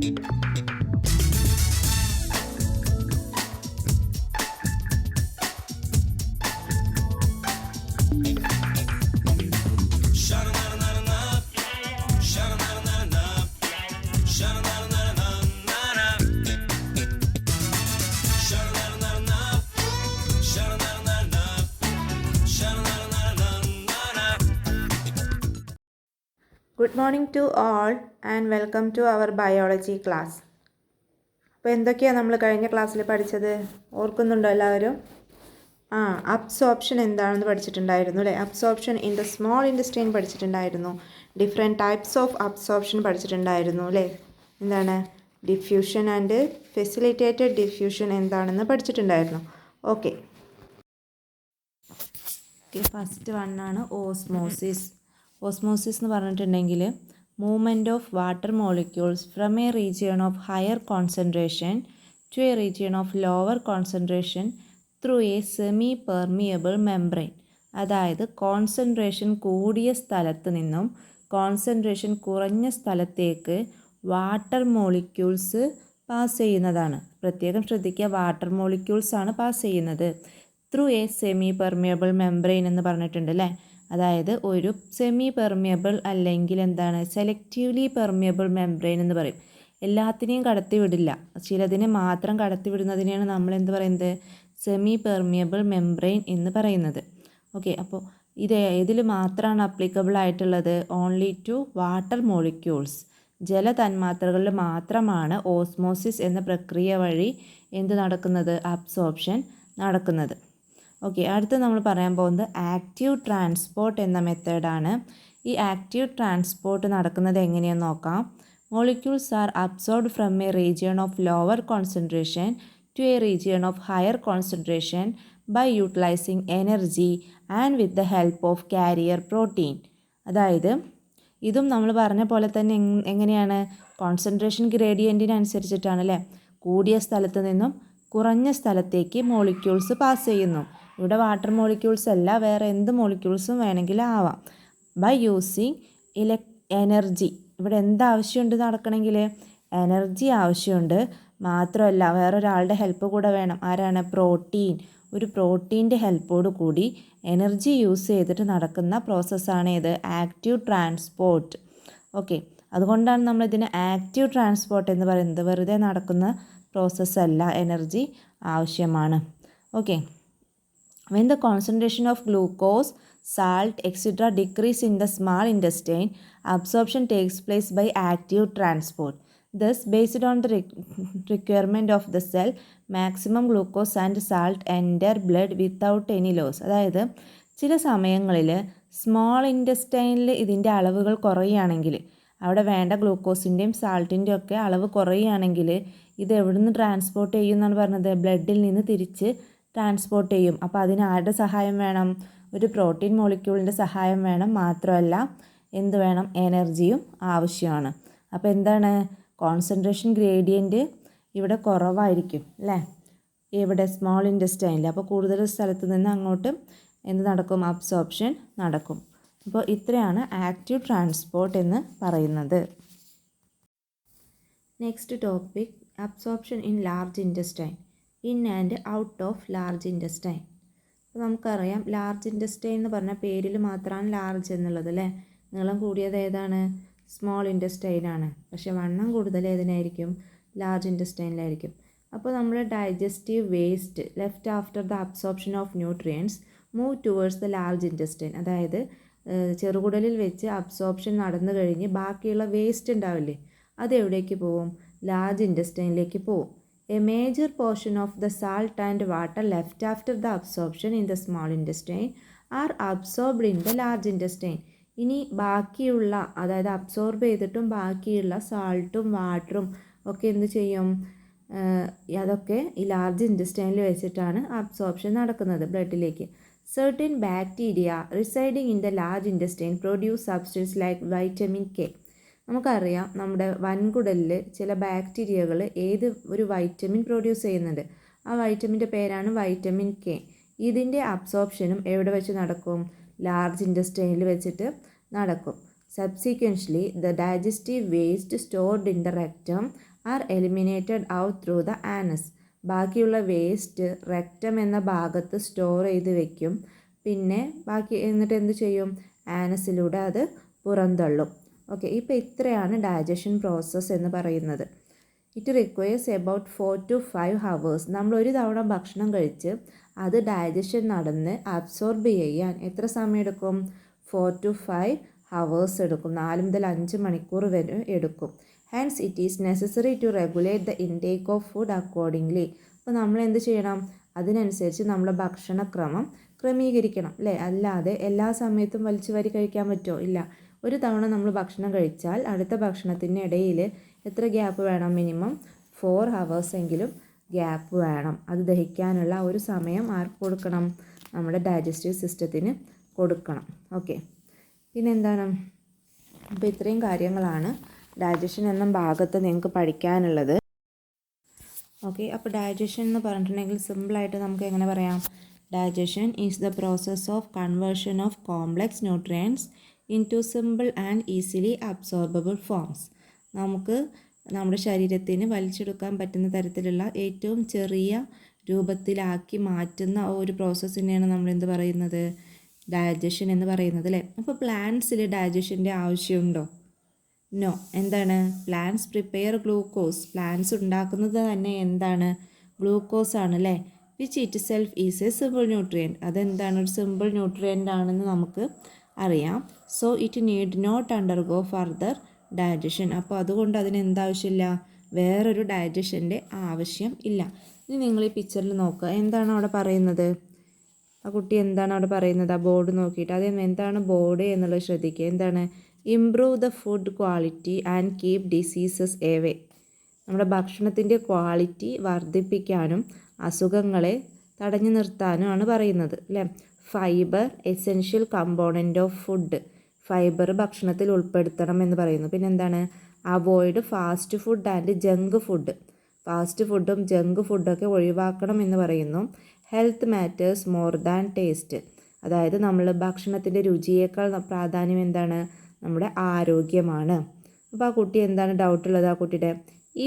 Good morning to all and welcome to our biology class. അപ്പോൾ എന്തൊക്കെയാണ് നമ്മൾ കഴിഞ്ഞ ക്ലാസ്സിൽ പഠിച്ചത് ഓർക്കുന്നുണ്ടോ എല്ലാവരും? അബ്സോർപ്ഷൻ എന്താണെന്ന് പഠിച്ചിട്ടുണ്ടായിരുന്നു അല്ലേ? Absorption in the small intestine പഠിച്ചിട്ടുണ്ടായിരുന്നു. ഡിഫറെൻറ്റ് ടൈപ്സ് ഓഫ് അബ്സോർപ്ഷൻ പഠിച്ചിട്ടുണ്ടായിരുന്നു അല്ലേ? എന്താണ് ഡിഫ്യൂഷൻ ആൻഡ് ഫെസിലിറ്റേറ്റഡ് ഡിഫ്യൂഷൻ എന്താണെന്ന് പഠിച്ചിട്ടുണ്ടായിരുന്നു. ഓക്കെ, ഫസ്റ്റ് വണ്ണാണ് ഓസ്മോസിസ്. ഓസ്മോസിസ് എന്ന് പറഞ്ഞിട്ടുണ്ടെങ്കിൽ movement of water molecules from a region of higher concentration to a region of lower concentration through a semi permeable membrane. അതായത് concentration കൂടിയ സ്ഥലത്ത് നിന്നും കോൺസെൻട്രേഷൻ കുറഞ്ഞ സ്ഥലത്തേക്ക് വാട്ടർ മോളിക്യൂൾസ് പാസ് ചെയ്യുന്നതാണ്. പ്രത്യേകം ശ്രദ്ധിക്കുക, വാട്ടർ മോളിക്യൂൾസ് ആണ് പാസ് ചെയ്യുന്നത്. Through a semi permeable membrane എന്ന് പറഞ്ഞിട്ടുണ്ട് അല്ലേ? അതായത് ഒരു സെമി പെർമിയബിൾ അല്ലെങ്കിൽ എന്താണ് സെലക്റ്റീവ്ലി പെർമിയബിൾ മെംബ്രെയിൻ എന്ന് പറയും. എല്ലാത്തിനെയും കടത്തിവിടില്ല, ചിലതിനെ മാത്രം കടത്തിവിടുന്നതിനെയാണ് നമ്മൾ എന്ത് പറയുന്നത്, സെമി പെർമിയബിൾ മെംബ്രെയിൻ എന്ന് പറയുന്നത്. ഓക്കെ, അപ്പോൾ ഇത് ഏതിൽ മാത്രമാണ് അപ്ലിക്കബിൾ ആയിട്ടുള്ളത്? Only to water molecules. ജലതന്മാത്രകളിൽ മാത്രമാണ് ഓസ്മോസിസ് എന്ന പ്രക്രിയ വഴി എന്ത് നടക്കുന്നത്, അബ്സോർപ്ഷൻ നടക്കുന്നത്. ഓക്കെ, അടുത്ത് നമ്മൾ പറയാൻ പോകുന്നത് ആക്റ്റീവ് ട്രാൻസ്പോർട്ട് എന്ന മെത്തേഡാണ്. ഈ ആക്റ്റീവ് ട്രാൻസ്പോർട്ട് നടക്കുന്നത് എങ്ങനെയെന്ന് നോക്കാം. Molecules are absorbed from a region of lower concentration to a region of higher concentration by utilising energy and with the help of carrier protein. അതായത് ഇതും നമ്മൾ പറഞ്ഞ പോലെ തന്നെ എങ്ങനെയാണ്, കോൺസെൻട്രേഷൻ ഗ്രേഡിയൻറ്റിനനുസരിച്ചിട്ടാണ് അല്ലേ? കൂടിയ സ്ഥലത്ത് നിന്നും കുറഞ്ഞ സ്ഥലത്തേക്ക് മോളിക്യൂൾസ് പാസ് ചെയ്യുന്നു. ഇവിടെ വാട്ടർ മോളിക്യൂൾസ് അല്ല, വേറെ എന്ത് മോളിക്യൂൾസും വേണമെങ്കിൽ ആവാം. By using energy. ഇവിടെ എന്താവശ്യമുണ്ട് നടക്കണമെങ്കിൽ? എനർജി ആവശ്യമുണ്ട്. മാത്രമല്ല വേറൊരാളുടെ ഹെൽപ്പ് കൂടെ വേണം. ആരാണ്? പ്രോട്ടീൻ. ഒരു പ്രോട്ടീൻ്റെ ഹെൽപ്പോട് കൂടി എനർജി യൂസ് ചെയ്തിട്ട് നടക്കുന്ന പ്രോസസ്സാണ് ഇത് ആക്റ്റീവ് ട്രാൻസ്പോർട്ട്. ഓക്കെ, അതുകൊണ്ടാണ് നമ്മൾ ഇതിന് ആക്റ്റീവ് ട്രാൻസ്പോർട്ട് എന്ന് പറയുന്നത്. വെറുതെ നടക്കുന്ന പ്രോസസ്സല്ല, എനർജി ആവശ്യമാണ്. Okay, when the concentration of glucose, salt, etc. decrease in the small intestine, absorption takes place by active transport. Thus, based on the requirement of the cell, maximum glucose and salt enter blood without any loss. അതായത് ചില സമയങ്ങളിൽ small ഇൻറ്റസ്റ്റൈനിൽ ഇതിൻ്റെ അളവുകൾ കുറയുകയാണെങ്കിൽ, അവിടെ വേണ്ട ഗ്ലൂക്കോസിൻ്റെയും സാൾട്ടിൻ്റെയും ഒക്കെ അളവ് കുറയുകയാണെങ്കിൽ ഇത് എവിടുന്ന് ട്രാൻസ്പോർട്ട് ചെയ്യും എന്നാണ് പറഞ്ഞത്? ബ്ലഡിൽ നിന്ന് തിരിച്ച് ട്രാൻസ്പോർട്ട് ചെയ്യും. അപ്പോൾ അതിന് ആരുടെ സഹായം വേണം? ഒരു പ്രോട്ടീൻ മോളിക്യൂളിൻ്റെ സഹായം വേണം. മാത്രമല്ല എന്ത് വേണം? എനർജിയും ആവശ്യമാണ്. അപ്പോൾ എന്താണ്, കോൺസെൻട്രേഷൻ ഗ്രേഡിയൻറ്റ് ഇവിടെ കുറവായിരിക്കും അല്ലേ? ഇവിടെ സ്മോൾ ഇൻറ്റസ്റ്റൈനിൽ. അപ്പോൾ കൂടുതൽ സ്ഥലത്ത് നിന്ന് അങ്ങോട്ട് എന്ത് നടക്കും? അബ്സോർപ്ഷൻ നടക്കും. അപ്പോൾ ഇത്രയാണ് ആക്റ്റീവ് ട്രാൻസ്പോർട്ട് എന്ന് പറയുന്നത്. Next topic, absorption in large intestine. In and out of large intestine. അപ്പോൾ നമുക്കറിയാം ലാർജ് ഇൻറ്റസ്റ്റൈൻ എന്ന് പറഞ്ഞാൽ പേരിൽ മാത്രമാണ് ലാർജ് എന്നുള്ളത് അല്ലേ? നീളം കൂടിയത് ഏതാണ്? സ്മോൾ ഇൻറ്റസ്റ്റൈനാണ്. പക്ഷേ വണ്ണം കൂടുതൽ ഏതിനായിരിക്കും? ലാർജ് ഇൻറ്റസ്റ്റൈനിലായിരിക്കും. അപ്പോൾ നമ്മൾ digestive waste left after the absorption of nutrients move towards the large intestine. അതായത് ചെറുകുടലിൽ വെച്ച് അബ്സോർപ്ഷൻ നടന്നു കഴിഞ്ഞ് ബാക്കിയുള്ള വേസ്റ്റ് ഉണ്ടാവില്ലേ, അതെവിടേക്ക് പോവും? ലാർജ് ഇൻറ്റസ്റ്റൈനിലേക്ക് പോവും. A major portion of the salt and water left after the absorption in the small intestine are absorbed in the large intestine. ഇനി ബാക്കിയുള്ള, അതായത് അബ്സോർബ് ചെയ്തിട്ടും ബാക്കിയുള്ള സാൾട്ടും വാട്ടറും ഒക്കെ എന്ത് ചെയ്യും? അതൊക്കെ ഈ ലാർജ് ഇൻറ്റസ്റ്റൈനിൽ വെച്ചിട്ടാണ് അബ്സോർപ്ഷൻ നടക്കുന്നത് ബ്ലഡിലേക്ക്. Certain bacteria residing in the large intestine produce substance like vitamin K. നമുക്കറിയാം നമ്മുടെ വൻകുടലിൽ ചില ബാക്ടീരിയകൾ ഒരു വൈറ്റമിൻ പ്രൊഡ്യൂസ് ചെയ്യുന്നുണ്ട്. ആ വൈറ്റമിൻ്റെ പേരാണ് വൈറ്റമിൻ കെ. ഇതിൻ്റെ അബ്സോർപ്ഷനും എവിടെ വെച്ച് നടക്കും? ലാർജ് ഇൻറ്റസ്റ്റൈനിൽ വെച്ചിട്ട് നടക്കും. Subsequentially the digestive waste stored in the rectum are eliminated out through the anus. ബാക്കിയുള്ള വേസ്റ്റ് റെക്റ്റം എന്ന ഭാഗത്ത് സ്റ്റോർ ചെയ്ത് വെക്കും. പിന്നെ ബാക്കി എന്നിട്ട് എന്ത് ചെയ്യും? ആനസിലൂടെ അത് പുറന്തള്ളും. ഓക്കെ, ഇപ്പോൾ ഇത്രയാണ് ഡൈജഷൻ പ്രോസസ്സ് എന്ന് പറയുന്നത്. It requires about 4 to 5 hours. നമ്മൾ ഒരു തവണ ഭക്ഷണം കഴിച്ച് അത് ഡൈജഷൻ നടന്ന് അബ്സോർബ് ചെയ്യാൻ എത്ര സമയം എടുക്കും? 4 to 5 hours എടുക്കും. 4 മുതൽ 5 മണിക്കൂർ വരെ എടുക്കും. Hence it is necessary to regulate the intake of food accordingly. അപ്പോൾ നമ്മൾ എന്ത് ചെയ്യണം? അതിനനുസരിച്ച് നമ്മളെ ഭക്ഷണക്രമം ക്രമീകരിക്കണം അല്ലേ? അല്ലാതെ എല്ലാ സമയത്തും വലിച്ചു വാരി കഴിക്കാൻ പറ്റുമോ? ഇല്ല. ഒരു തവണ നമ്മൾ ഭക്ഷണം കഴിച്ചാൽ അടുത്ത ഭക്ഷണത്തിൻ്റെ ഇടയിൽ എത്ര ഗ്യാപ്പ് വേണം? മിനിമം 4 hours എങ്കിലും ഗ്യാപ്പ് വേണം. അത് ദഹിക്കാനുള്ള ഒരു സമയം ആർക്ക് കൊടുക്കണം? നമ്മുടെ ഡൈജസ്റ്റീവ് സിസ്റ്റത്തിന് കൊടുക്കണം. ഓക്കെ, പിന്നെ എന്താണ്? അപ്പോൾ ഇത്രയും കാര്യങ്ങളാണ് ഡൈജഷൻ എന്ന ഭാഗത്ത് നിങ്ങൾക്ക് പഠിക്കാനുള്ളത്. ഓക്കെ, അപ്പോൾ ഡൈജഷൻ എന്ന് പറഞ്ഞിട്ടുണ്ടെങ്കിൽ സിമ്പിളായിട്ട് നമുക്ക് എങ്ങനെ പറയാം? Digestion is the process of conversion of complex nutrients into simple and easily absorbable forms. നമുക്ക് നമ്മുടെ ശരീരത്തിന് വലിച്ചെടുക്കാൻ പറ്റുന്ന തരത്തിലുള്ള ഏറ്റവും ചെറിയ രൂപത്തിലാക്കി മാറ്റുന്ന ഒരു പ്രോസസ്സിനെയാണ് നമ്മൾ എന്ത് പറയുന്നത്? ഡൈജഷൻ എന്ന് പറയുന്നത് അല്ലേ? അപ്പോൾ പ്ലാന്റ്സിൽ ഡൈജഷൻ്റെ ആവശ്യമുണ്ടോ? നോ. എന്താണ്? Plants prepare glucose. പ്ലാന്റ്സ് ഉണ്ടാക്കുന്നത് തന്നെ എന്താണ്? ഗ്ലൂക്കോസ് ആണ് അല്ലേ? Which itself is a simple nutrient. അതെന്താണ്? ഒരു സിമ്പിൾ ന്യൂട്രിയൻ്റ് ആണെന്ന് നമുക്ക് അറിയാം. So it need not undergo further digestion. അപ്പോൾ അതുകൊണ്ട് അതിന് എന്താവശ്യമില്ല? വേറൊരു ഡൈജഷൻ്റെ ആവശ്യം ഇല്ല. ഇനി നിങ്ങൾ ഈ പിക്ചറിൽ നോക്കുക. എന്താണ് അവിടെ പറയുന്നത്? ആ കുട്ടി എന്താണ് അവിടെ പറയുന്നത്? ആ ബോർഡ് നോക്കിയിട്ട് അത് എന്താണ് ബോർഡ് എന്നുള്ളത് ശ്രദ്ധിക്കുക. എന്താണ്? Improve the food quality and keep diseases away. നമ്മുടെ ഭക്ഷണത്തിൻ്റെ ക്വാളിറ്റി വർദ്ധിപ്പിക്കാനും അസുഖങ്ങളെ തടഞ്ഞു നിർത്താനുമാണ് പറയുന്നത് അല്ലേ? Fibre essential component of food. Fibre ഭക്ഷണത്തിൽ ഉൾപ്പെടുത്തണം എന്ന് പറയുന്നു. പിന്നെ എന്താണ്? Avoid fast food and junk food. Fast ഫുഡും ജങ്ക് ഫുഡൊക്കെ ഒഴിവാക്കണം എന്ന് പറയുന്നു. Health matters more than taste. അതായത് നമ്മൾ ഭക്ഷണത്തിൻ്റെ രുചിയേക്കാൾ പ്രാധാന്യം എന്താണ്? നമ്മുടെ ആരോഗ്യമാണ്. അപ്പോൾ ആ കുട്ടി എന്താണ് ഡൗട്ടുള്ളത്? ആ കുട്ടിയുടെ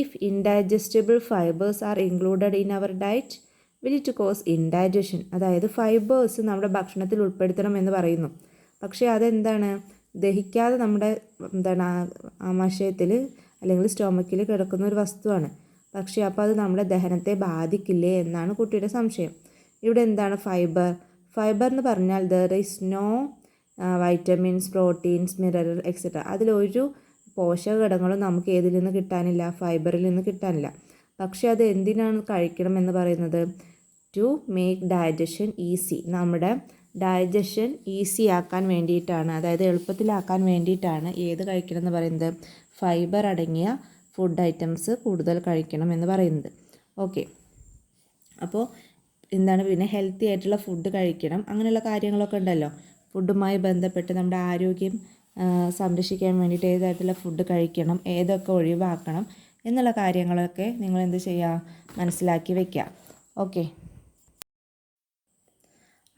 if indigestible fibres are included in our diet will it cause indigestion. അതായത് ഫൈബേഴ്സ് നമ്മുടെ ഭക്ഷണത്തിൽ ഉൾപ്പെടുത്തണം എന്ന് പറയുന്നു. പക്ഷേ അതെന്താണ്? ദഹിക്കാതെ നമ്മുടെ എന്താണ് ആമാശയത്തിൽ അല്ലെങ്കിൽ സ്റ്റൊമക്കിൽ കിടക്കുന്ന ഒരു വസ്തുവാണ്. പക്ഷേ അപ്പോൾ അത് നമ്മുടെ ദഹനത്തെ ബാധിക്കില്ലേ എന്നാണ് കുട്ടിയുടെ സംശയം. ഇവിടെ എന്താണ് ഫൈബർ? ഫൈബർ എന്ന് പറഞ്ഞാൽ there is no vitamins, proteins, mineral etcetera. അതിലൊരു പോഷകഘടകങ്ങളും നമുക്ക് ഏതിൽ നിന്ന് കിട്ടാനില്ല? ഫൈബറിൽ നിന്ന് കിട്ടാനില്ല. പക്ഷേ അത് എന്തിനാണ് കഴിക്കണം എന്ന് പറയുന്നത്? To make digestion easy. നമ്മുടെ ഡൈജഷൻ ഈസി ആക്കാൻ വേണ്ടിയിട്ടാണ്, അതായത് എളുപ്പത്തിലാക്കാൻ വേണ്ടിയിട്ടാണ് ഏത് കഴിക്കണം എന്ന് പറയുന്നത്? ഫൈബർ അടങ്ങിയ ഫുഡ് ഐറ്റംസ് കൂടുതൽ കഴിക്കണം എന്ന് പറയുന്നത്. ഓക്കെ, അപ്പോൾ എന്താണ്? പിന്നെ ഹെൽത്തി ആയിട്ടുള്ള ഫുഡ് കഴിക്കണം. അങ്ങനെയുള്ള കാര്യങ്ങളൊക്കെ ഉണ്ടല്ലോ. ഫുഡുമായി ബന്ധപ്പെട്ട് നമ്മുടെ ആരോഗ്യം സംരക്ഷിക്കാൻ വേണ്ടിയിട്ട് ഏതായിട്ടുള്ള ഫുഡ് കഴിക്കണം, ഏതൊക്കെ ഒഴിവാക്കണം എന്നുള്ള കാര്യങ്ങളൊക്കെ നിങ്ങൾ എന്ത് ചെയ്യുക? മനസ്സിലാക്കി വയ്ക്കുക. ഓക്കെ,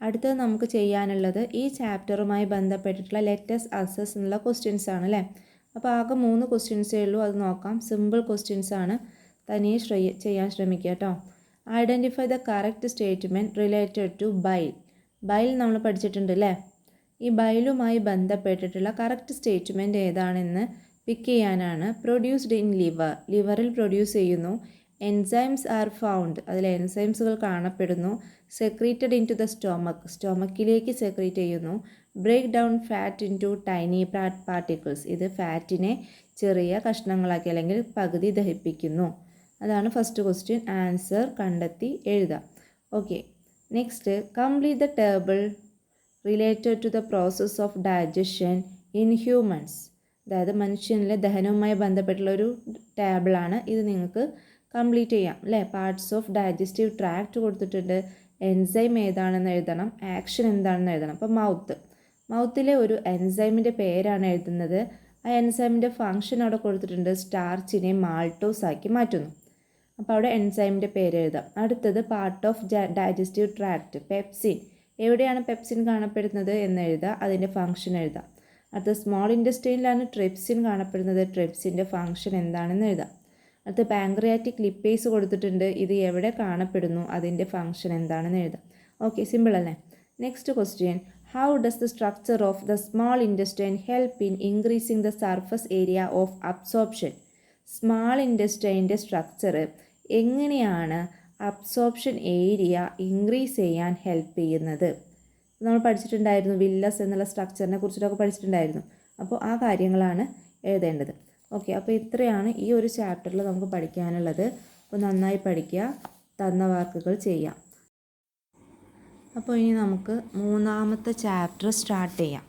അടുത്തത് നമുക്ക് ചെയ്യാനുള്ളത് ഈ ചാപ്റ്ററുമായി ബന്ധപ്പെട്ടിട്ടുള്ള ലെറ്റസ് അസസ് എന്നുള്ള ക്വസ്റ്റ്യൻസ് ആണ് അല്ലേ? അപ്പോൾ ആകെ 3 ക്വസ്റ്റ്യൻസേ ഉള്ളൂ. അത് നോക്കാം. സിമ്പിൾ ക്വസ്റ്റ്യൻസ് ആണ്. തനിയെ ചെയ്യാൻ ശ്രമിക്കുക കേട്ടോ. Identify the correct statement related to bile. Bile നമ്മൾ പഠിച്ചിട്ടുണ്ട് അല്ലേ? ഈ ബൈലുമായി ബന്ധപ്പെട്ടിട്ടുള്ള കറക്റ്റ് സ്റ്റേറ്റ്മെൻറ്റ് ഏതാണെന്ന് പിക്ക് ചെയ്യാനാണ്. Produced in liver. ലിവറിൽ പ്രൊഡ്യൂസ് ചെയ്യുന്നു. Enzymes are found. അതിൽ എൻസൈംസുകൾ കാണപ്പെടുന്നു. Secreted into the stomach. സ്റ്റൊമക്കിലേക്ക് സെക്രീറ്റ് ചെയ്യുന്നു. Break down fat into tiny particles. ഇത് ഫാറ്റിനെ ചെറിയ കഷ്ണങ്ങളാക്കി അല്ലെങ്കിൽ പകുതി ദഹിപ്പിക്കുന്നു. അതാണ് ഫസ്റ്റ് ക്വസ്റ്റ്യൻ. ആൻസർ കണ്ടെത്തി എഴുതാം. Okay, next complete the table related to the process of digestion in humans. അതായത് മനുഷ്യനിലെ ദഹനവുമായി ബന്ധപ്പെട്ടുള്ള ഒരു ടേബിളാണ് ഇത്. നിങ്ങൾക്ക് കംപ്ലീറ്റ് ചെയ്യാം അല്ലേ? പാർട്സ് ഓഫ് ഡൈജസ്റ്റീവ് ട്രാക്ട് കൊടുത്തിട്ടുണ്ട്. എൻസൈം ഏതാണെന്ന് എഴുതണം. ആക്ഷൻ എന്താണെന്ന് എഴുതണം. അപ്പോൾ മൗത്തിലെ ഒരു എൻസൈമിൻ്റെ പേരാണ് എഴുതുന്നത്. ആ എൻസൈമിൻ്റെ ഫങ്ഷൻ അവിടെ കൊടുത്തിട്ടുണ്ട്. സ്റ്റാർച്ചിനെ മാൾട്ടോസ് ആക്കി മാറ്റുന്നു. അപ്പോൾ അവിടെ എൻസൈമിൻ്റെ പേര് എഴുതാം. അടുത്തത് part of digestive tract pepsin. എവിടെയാണ് പെപ്സിൻ കാണപ്പെടുന്നത് എന്ന് എഴുതുക. അതിൻ്റെ ഫങ്ഷൻ എഴുതാം. അടുത്ത സ്മോൾ ഇൻറ്റസ്റ്റൈനിലാണ് ട്രിപ്സിൻ കാണപ്പെടുന്നത്. ട്രിപ്സിൻ്റെ ഫങ്ഷൻ എന്താണെന്ന് എഴുതാം. അടുത്ത പാങ്ക്രിയാറ്റിക് ലിപ്പേസ് കൊടുത്തിട്ടുണ്ട്. ഇത് എവിടെ കാണപ്പെടുന്നു, അതിൻ്റെ ഫങ്ഷൻ എന്താണെന്ന് എഴുതാം. ഓക്കെ, സിമ്പിൾ അല്ലേ. Next question, how does the structure of the small intestine help in increasing the surface area of absorption? Small ഇൻറ്റസ്റ്റൈൻ്റെ സ്ട്രക്ചർ എങ്ങനെയാണ് അബ്സോർപ്ഷൻ ഏരിയ ഇൻക്രീസ് ചെയ്യാൻ ഹെൽപ്പ് ചെയ്യുന്നത്? നമ്മൾ പഠിച്ചിട്ടുണ്ടായിരുന്നു, വില്ലസ് എന്നുള്ള സ്ട്രക്ചറിനെ കുറിച്ചിട്ടൊക്കെ പഠിച്ചിട്ടുണ്ടായിരുന്നു. അപ്പോൾ ആ കാര്യങ്ങളാണ് എഴുതേണ്ടത്. ഓക്കെ, അപ്പോൾ ഇത്രയാണ് ഈ ഒരു ചാപ്റ്ററിൽ നമുക്ക് പഠിക്കാനുള്ളത്. അപ്പോൾ നന്നായി പഠിക്കുക, തന്ന വാക്കുകൾ ചെയ്യാം. അപ്പോൾ ഇനി നമുക്ക് മൂന്നാമത്തെ ചാപ്റ്റർ സ്റ്റാർട്ട് ചെയ്യാം.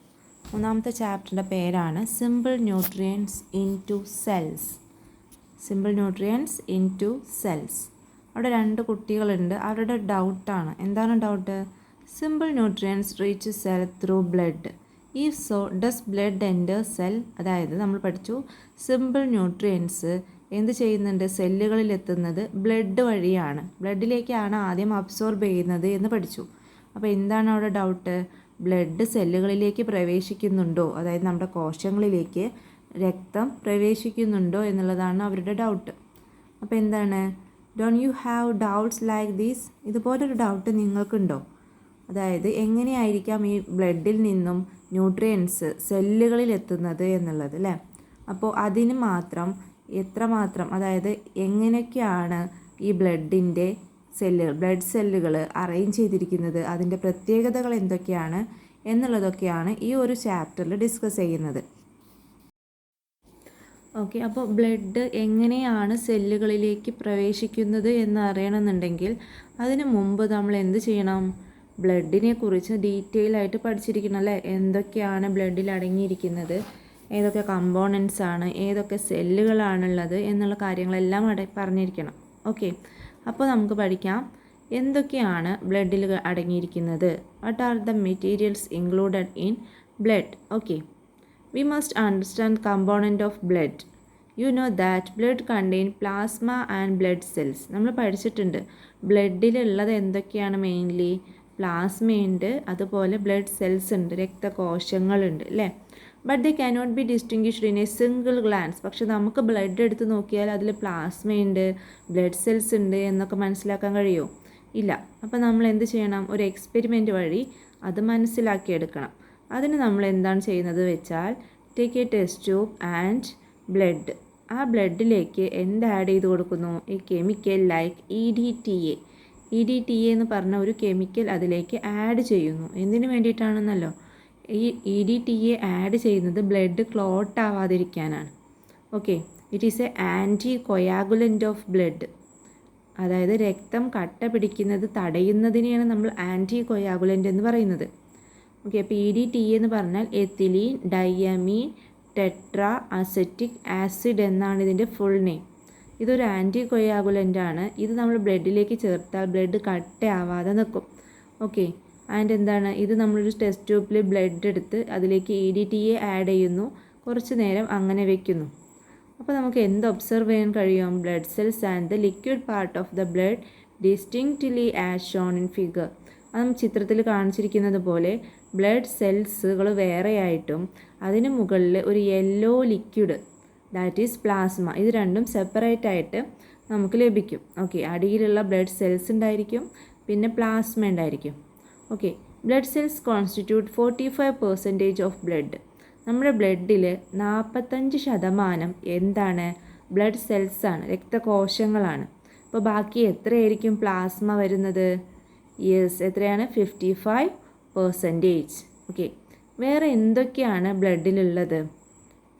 മൂന്നാമത്തെ ചാപ്റ്ററിൻ്റെ പേരാണ് simple nutrients into cells. Simple nutrients into cells. അവിടെ 2 കുട്ടികളുണ്ട്. അവരുടെ ഡൗട്ടാണ്. എന്താണ് doubt? Simple nutrients reach cell through blood. If so does blood enter cell? അതായത് നമ്മൾ പഠിച്ചു സിമ്പിൾ ന്യൂട്രിയൻസ് എന്ത് ചെയ്യുന്നുണ്ട്, സെല്ലുകളിൽ എത്തുന്നത് ബ്ലഡ് വഴിയാണ്. ബ്ലഡിലേക്കാണ് ആദ്യം അബ്സോർബ് ചെയ്യുന്നത് എന്ന് പഠിച്ചു. അപ്പോൾ എന്താണ് അവിടെ ഡൗട്ട്? ബ്ലഡ് സെല്ലുകളിലേക്ക് പ്രവേശിക്കുന്നുണ്ടോ, അതായത് നമ്മുടെ കോശങ്ങളിലേക്ക് രക്തം പ്രവേശിക്കുന്നുണ്ടോ എന്നുള്ളതാണ് അവരുടെ ഡൗട്ട്. അപ്പോൾ എന്താണ്, don't you have doubts like these? ഇതുപോലൊരു ഡൗട്ട് നിങ്ങൾക്കുണ്ടോ? അതായത് എങ്ങനെയായിരിക്കാം ഈ ബ്ലഡിൽ നിന്നും ന്യൂട്രിയൻസ് സെല്ലുകളിൽ എത്തുന്നത് എന്നുള്ളത് അല്ലേ. അപ്പോൾ അതിന് മാത്രം എത്രമാത്രം, അതായത് എങ്ങനെയൊക്കെയാണ് ഈ ബ്ലഡിൻ്റെ ബ്ലഡ് സെല്ലുകൾ അറേഞ്ച് ചെയ്തിരിക്കുന്നത്, അതിൻ്റെ പ്രത്യേകതകൾ എന്തൊക്കെയാണ് എന്നുള്ളതൊക്കെയാണ് ഈ ഒരു ചാപ്റ്ററിൽ ഡിസ്കസ് ചെയ്യുന്നത്. ഓക്കെ, അപ്പോൾ ബ്ലഡ് എങ്ങനെയാണ് സെല്ലുകളിലേക്ക് പ്രവേശിക്കുന്നത് എന്ന് അറിയണമെന്നുണ്ടെങ്കിൽ അതിന് മുമ്പ് നമ്മൾ എന്ത് ചെയ്യണം? ബ്ലഡിനെ കുറിച്ച് ഡീറ്റെയിൽ ആയിട്ട് പഠിച്ചിരിക്കണം അല്ലേ. എന്തൊക്കെയാണ് ബ്ലഡിൽ അടങ്ങിയിരിക്കുന്നത്, ഏതൊക്കെ കമ്പോണൻസ് ആണ്, ഏതൊക്കെ സെല്ലുകളാണുള്ളത് എന്നുള്ള കാര്യങ്ങളെല്ലാം പറഞ്ഞിരിക്കണം. ഓക്കെ, അപ്പോൾ നമുക്ക് പഠിക്കാം എന്തൊക്കെയാണ് ബ്ലഡിൽ അടങ്ങിയിരിക്കുന്നത്. What are the materials included in blood? Okay, we must understand component of blood. You know that blood contain plasma and blood cells. നമ്മൾ പഠിച്ചിട്ടുണ്ട് ബ്ലഡിലുള്ളത് എന്തൊക്കെയാണ്. മെയിൻലി പ്ലാസ്മയുണ്ട്, അതുപോലെ ബ്ലഡ് സെൽസ് ഉണ്ട്, രക്തകോശങ്ങളുണ്ട് അല്ലേ. But they cannot be distinguished in a single glance. പക്ഷെ നമുക്ക് blood എടുത്ത് നോക്കിയാൽ അതിൽ പ്ലാസ്മയുണ്ട്, ബ്ലഡ് സെൽസ് ഉണ്ട് എന്നൊക്കെ മനസ്സിലാക്കാൻ കഴിയുമോ? ഇല്ല. അപ്പോൾ നമ്മൾ എന്ത് ചെയ്യണം? ഒരു എക്സ്പെരിമെൻറ്റ് വഴി അത് മനസ്സിലാക്കിയെടുക്കണം. അതിന് നമ്മൾ എന്താണ് ചെയ്യുന്നത് വെച്ചാൽ, take A test tube and blood. ആ ബ്ലഡിലേക്ക് എന്ത് ആഡ് ചെയ്ത് കൊടുക്കുന്നു? ഈ കെമിക്കൽ ലൈക്ക് EDTA. EDTA എന്ന് പറഞ്ഞ ഒരു കെമിക്കൽ അതിലേക്ക് ആഡ് ചെയ്യുന്നു. എന്തിനു വേണ്ടിയിട്ടാണെന്നല്ലോ? ഈ EDTA ആഡ് ചെയ്യുന്നത് ബ്ലഡ് ക്ലോട്ട് ആവാതിരിക്കാനാണ്. Okay, it is a anti coagulant of blood. അതായത് രക്തം കട്ട പിടിക്കുന്നത് തടയുന്നതിനെയാണ് നമ്മൾ ആൻറ്റി കൊയാഗുലൻ്റ് എന്ന് പറയുന്നത്. ഓക്കെ, അപ്പോൾ EDTA എന്ന് പറഞ്ഞാൽ ethylene diamine tetra acetic acid എന്നാണ് ഇതിൻ്റെ ഫുൾ നെയിം. ഇതൊരു ആൻറ്റി കൊയാഗുലൻ്റ് ആണ്. ഇത് നമ്മൾ ബ്ലഡിലേക്ക് ചേർത്താൽ ബ്ലഡ് കട്ടയാവാതെ നിൽക്കും. ഓക്കെ, ആൻഡ് എന്താണ്, ഇത് നമ്മളൊരു ടെസ്റ്റ് ട്യൂബിൽ ബ്ലഡ് എടുത്ത് അതിലേക്ക് EDTA ആഡ് ചെയ്യുന്നു, കുറച്ച് നേരം അങ്ങനെ വെക്കുന്നു. അപ്പോൾ നമുക്ക് എന്ത് ഒബ്സർവ് ചെയ്യാൻ കഴിയും? Blood cells and the liquid part of the blood distinctly as shown in figure. അത് ചിത്രത്തിൽ കാണിച്ചിരിക്കുന്നത് പോലെ ബ്ലഡ് സെൽസുകൾ വേറെയായിട്ടും അതിന് മുകളിൽ ഒരു yellow liquid, that is plasma, ഇത് രണ്ടും സെപ്പറേറ്റ് ആയിട്ട് നമുക്ക് ലഭിക്കും. ഓക്കെ, അടിയിലുള്ള ബ്ലഡ് സെൽസ് ഉണ്ടായിരിക്കും, പിന്നെ പ്ലാസ്മ ഉണ്ടായിരിക്കും. Okay, blood cells constitute 45% of blood. നമ്മുടെ ബ്ലഡിൽ 45% എന്താണ്? ബ്ലഡ് സെൽസാണ്, രക്തകോശങ്ങളാണ്. അപ്പോൾ ബാക്കി എത്രയായിരിക്കും പ്ലാസ്മ വരുന്നത്? യെസ്, എത്രയാണ്? 55%. ഓക്കെ, വേറെ എന്തൊക്കെയാണ് ബ്ലഡിലുള്ളത്,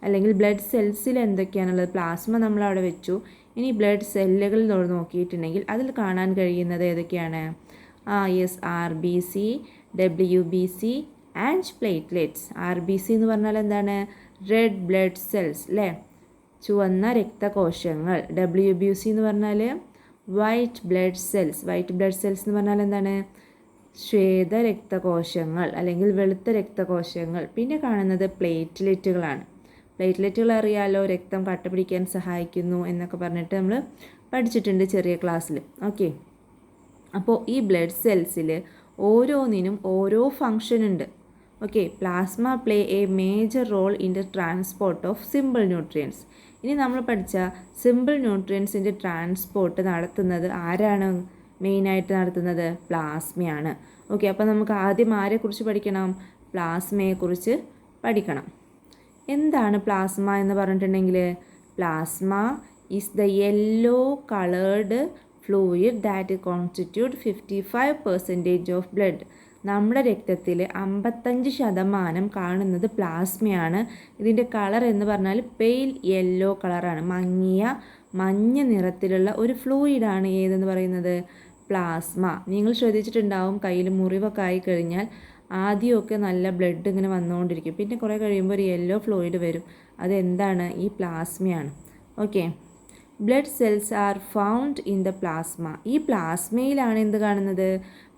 അല്ലെങ്കിൽ ബ്ലഡ് സെൽസിൽ എന്തൊക്കെയാണുള്ളത്? പ്ലാസ്മ നമ്മളവിടെ വെച്ചു. ഇനി ബ്ലഡ് സെല്ലുകളിൽ നോക്കിയിട്ടുണ്ടെങ്കിൽ അതിൽ കാണാൻ കഴിയുന്നത് ഏതൊക്കെയാണ്? Yes, RBC, WBC and platelets. RBC എന്ന് പറഞ്ഞാൽ എന്താണ്? റെഡ് ബ്ലഡ് സെൽസ് അല്ലേ, ചുവന്ന രക്തകോശങ്ങൾ. WBC എന്ന് പറഞ്ഞാൽ white blood cells. White blood cells എന്ന് പറഞ്ഞാൽ എന്താണ്? ശ്വേത രക്തകോശങ്ങൾ അല്ലെങ്കിൽ വെളുത്ത രക്തകോശങ്ങൾ. പിന്നെ കാണുന്നത് പ്ലേറ്റ്ലെറ്റുകളാണ്. പ്ലേറ്റ്ലെറ്റുകൾ അറിയാലോ, രക്തം കട്ട പിടിക്കാൻ സഹായിക്കുന്നു എന്നൊക്കെ പറഞ്ഞിട്ട് നമ്മൾ പഠിച്ചിട്ടുണ്ട് ചെറിയ ക്ലാസ്സിൽ. ഓക്കെ, അപ്പോൾ ഈ ബ്ലഡ് സെൽസിൽ ഓരോന്നിനും ഓരോ ഫങ്ഷൻ ഉണ്ട്. Okay, plasma play a major role in the transport of simple nutrients. ഇനി നമ്മൾ പഠിച്ച സിമ്പിൾ ന്യൂട്രിയൻസിൻ്റെ ട്രാൻസ്പോർട്ട് നടത്തുന്നത് ആരാണ് മെയിനായിട്ട് നടത്തുന്നത്? പ്ലാസ്മയാണ്. ഓക്കെ, അപ്പോൾ നമുക്ക് ആദ്യം ആരെക്കുറിച്ച് പഠിക്കണം? പ്ലാസ്മയെക്കുറിച്ച് പഠിക്കണം. എന്താണ് പ്ലാസ്മ എന്ന് പറഞ്ഞിട്ടുണ്ടെങ്കിൽ, plasma is the yellow coloured fluid that constitute 55% of blood. നമ്മുടെ രക്തത്തിൽ 55% കാണുന്നത് പ്ലാസ്മയാണ്. ഇതിൻ്റെ കളർ എന്ന് പറഞ്ഞാൽ പെയിൽ യെല്ലോ കളറാണ്, മഞ്ഞ നിറത്തിലുള്ള ഒരു ഫ്ലൂയിഡാണ് ഏതെന്ന് പറയുന്നത്? പ്ലാസ്മ. നിങ്ങൾ ശ്രദ്ധിച്ചിട്ടുണ്ടാവും, കയ്യിൽ മുറിവൊക്കെ ആയി കഴിഞ്ഞാൽ ആദ്യമൊക്കെ നല്ല ബ്ലഡ് ഇങ്ങനെ വന്നുകൊണ്ടിരിക്കും, പിന്നെ കുറേ കഴിയുമ്പോൾ ഒരു യെല്ലോ ഫ്ലൂയിഡ് വരും. അതെന്താണ്? ഈ പ്ലാസ്മയാണ്. Okay, blood cells are found in the plasma. ഈ പ്ലാസ്മയിലാണ് എന്ത് കാണുന്നത്?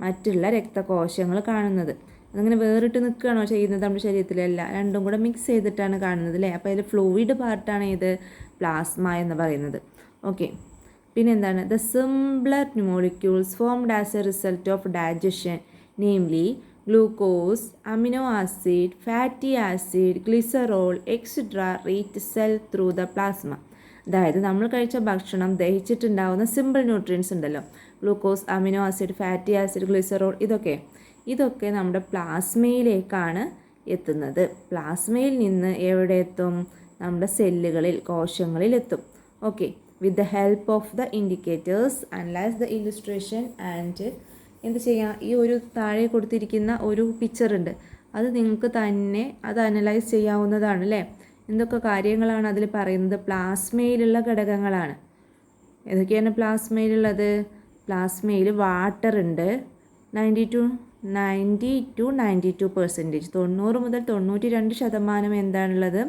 മറ്റുള്ള രക്തകോശങ്ങൾ കാണുന്നത്. അതങ്ങനെ വേറിട്ട് നിൽക്കുകയാണോ ചെയ്യുന്നത് നമ്മുടെ ശരീരത്തിലല്ല, രണ്ടും കൂടെ മിക്സ് ചെയ്തിട്ടാണ് കാണുന്നത് അല്ലേ. അപ്പോൾ അതിൽ ഫ്ലൂയിഡ് പാർട്ടാണ് ഏത്? പ്ലാസ്മ എന്ന് പറയുന്നത്. ഓക്കെ, പിന്നെ എന്താണ്? The simpler molecules formed as A result of digestion, namely glucose, amino acid, fatty acid, glycerol etcetera reach cell through the plasma. അതായത് നമ്മൾ കഴിച്ച ഭക്ഷണം ദഹിച്ചിട്ടുണ്ടാകുന്ന സിമ്പിൾ ന്യൂട്രിയൻസ് ഉണ്ടല്ലോ, glucose, amino acid, fatty acid, glycerol, ഇതൊക്കെ നമ്മുടെ പ്ലാസ്മയിലേക്കാണ് എത്തുന്നത്. പ്ലാസ്മയിൽ നിന്ന് എവിടെ എത്തും? നമ്മുടെ സെല്ലുകളിൽ, കോശങ്ങളിൽ എത്തും. Okay, with the help of the indicators analyse the illustration and എന്ത് ചെയ്യാം? ഈ ഒരു താഴെ കൊടുത്തിരിക്കുന്ന ഒരു പിക്ചർ ഉണ്ട്, അത് നിങ്ങൾക്ക് തന്നെ അത് അനലൈസ് ചെയ്യാവുന്നതാണ് അല്ലേ. എന്തൊക്കെ കാര്യങ്ങളാണ് അതിൽ പറയുന്നത്? പ്ലാസ്മയിലുള്ള ഘടകങ്ങളാണ്. ഏതൊക്കെയാണ് പ്ലാസ്മയിലുള്ളത്? പ്ലാസ്മയിൽ വാട്ടർ ഉണ്ട്, 90-92%, 90 മുതൽ 92% എന്താണുള്ളത്?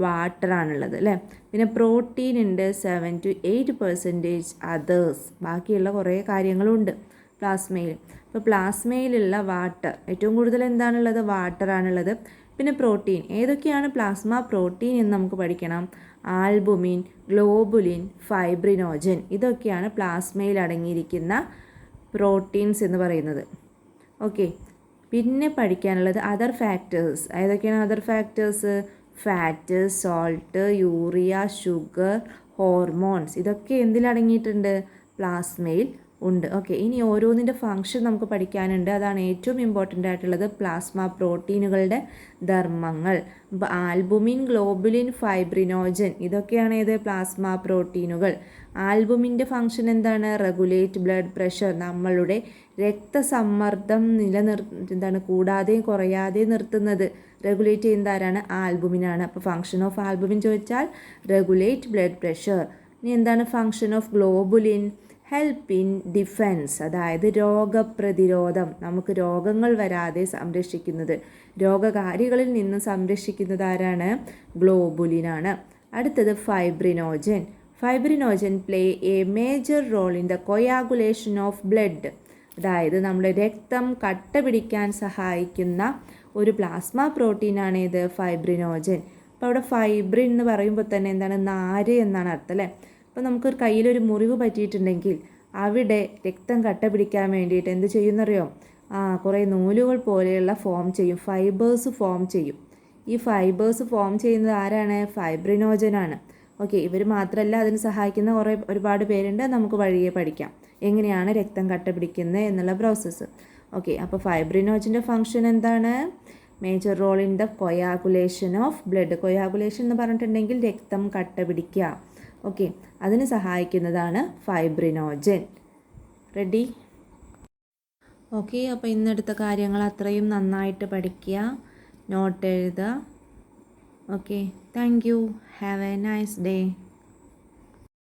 വാട്ടറാണുള്ളത് അല്ലേ. പിന്നെ പ്രോട്ടീൻ ഉണ്ട് 7-8%, അതേഴ്സ്, ബാക്കിയുള്ള കുറേ കാര്യങ്ങളുണ്ട് പ്ലാസ്മയിൽ. അപ്പോൾ പ്ലാസ്മയിലുള്ള വാട്ടർ ഏറ്റവും കൂടുതൽ എന്താണുള്ളത്? വാട്ടറാണുള്ളത്. പിന്നെ പ്രോട്ടീൻ, ഏതൊക്കെയാണ് പ്ലാസ്മ പ്രോട്ടീൻ എന്ന് നമുക്ക് പഠിക്കണം. ആൽബുമിൻ, ഗ്ലോബുലിൻ, ഫൈബ്രിനോജൻ, ഇതൊക്കെയാണ് പ്ലാസ്മയിൽ അടങ്ങിയിരിക്കുന്ന പ്രോട്ടീൻസ് എന്ന് പറയുന്നത്. ഓക്കെ, പിന്നെ പഠിക്കാനുള്ളത് അതർ ഫാക്ടേഴ്സ്. ഏതൊക്കെയാണ് other factors? Fat, salt, urea, sugar, hormones, ഇതൊക്കെ എന്തിലടങ്ങിയിട്ടുണ്ട്? പ്ലാസ്മയിൽ ഉണ്ട്. ഓക്കെ, ഇനി ഓരോന്നിൻ്റെ ഫങ്ഷൻ നമുക്ക് പഠിക്കാനുണ്ട്. അതാണ് ഏറ്റവും ഇമ്പോർട്ടൻ്റ് ആയിട്ടുള്ളത്, പ്ലാസ്മ പ്രോട്ടീനുകളുടെ ധർമ്മങ്ങൾ. അപ്പോൾ ആൽബുമിൻ, ഗ്ലോബുലിൻ, ഫൈബ്രിനോജൻ, ഇതൊക്കെയാണ് ഏത്? പ്ലാസ്മ പ്രോട്ടീനുകൾ. ആൽബുമിൻ്റെ ഫങ്ഷൻ എന്താണ്? റെഗുലേറ്റ് ബ്ലഡ് പ്രഷർ, നമ്മളുടെ രക്തസമ്മർദ്ദം കൂടാതെയും കുറയാതെയും നിർത്തുന്നത്, റെഗുലേറ്റ് ചെയ്യുന്നത് ആരാണ്? ആൽബുമിനാണ്. അപ്പോൾ ഫങ്ഷൻ ഓഫ് ആൽബുമിൻ ചോദിച്ചാൽ റെഗുലേറ്റ് ബ്ലഡ് പ്രഷർ. ഇനി എന്താണ് function of globulin? Help in defence, അതായത് രോഗപ്രതിരോധം, നമുക്ക് രോഗങ്ങൾ വരാതെ സംരക്ഷിക്കുന്നത്, രോഗകാരികളിൽ നിന്ന് സംരക്ഷിക്കുന്നത് ആരാണ്? ഗ്ലോബുലിനാണ്. അടുത്തത് fibrinogen. Fibrinogen play a major role in the coagulation of blood, അതായത് നമ്മുടെ രക്തം കട്ട പിടിക്കാൻ സഹായിക്കുന്ന ഒരു പ്ലാസ്മ പ്രോട്ടീനാണ് ഇത്? ഫൈബ്രിനോജൻ. അപ്പോൾ അവിടെ ഫൈബ്രിൻ എന്ന് പറയുമ്പോൾ തന്നെ എന്താണ്? നാര് എന്നാണ് അർത്ഥം അല്ലേ. അപ്പോൾ നമുക്കൊരു കയ്യിലൊരു മുറിവ് പറ്റിയിട്ടുണ്ടെങ്കിൽ അവിടെ രക്തം കട്ട പിടിക്കാൻ വേണ്ടിയിട്ട് എന്ത് ചെയ്യുന്നറിയോ? കുറേ നൂലുകൾ പോലെയുള്ള ഫോം ചെയ്യും, ഫൈബേഴ്സ് ഫോം ചെയ്യും. ഈ ഫൈബേഴ്സ് ഫോം ചെയ്യുന്നത് ആരാണ്? ഫൈബ്രിനോജനാണ്. ഓക്കെ, ഇവർ മാത്രമല്ല, അതിന് സഹായിക്കുന്ന ഒരുപാട് പേരുണ്ട്, നമുക്ക് വഴിയെ പഠിക്കാം എങ്ങനെയാണ് രക്തം കട്ട പിടിക്കുന്നത് എന്നുള്ള പ്രോസസ്സ്. ഓക്കെ, അപ്പോൾ ഫൈബ്രിനോജൻ്റെ ഫങ്ഷൻ എന്താണ്? Major role in the coagulation of blood. Coagulation എന്ന് പറഞ്ഞിട്ടുണ്ടെങ്കിൽ രക്തം കട്ട പിടിക്കുക. ഓക്കെ, അതിന് സഹായിക്കുന്നതാണ് ഫൈബ്രിനോജൻ. റെഡി? ഓക്കെ, അപ്പോൾ ഇന്നെടുത്ത കാര്യങ്ങൾ അത്രയും നന്നായിട്ട് പഠിക്കുക, നോട്ട് എഴുതുക. Okay, thank you. Have A nice day.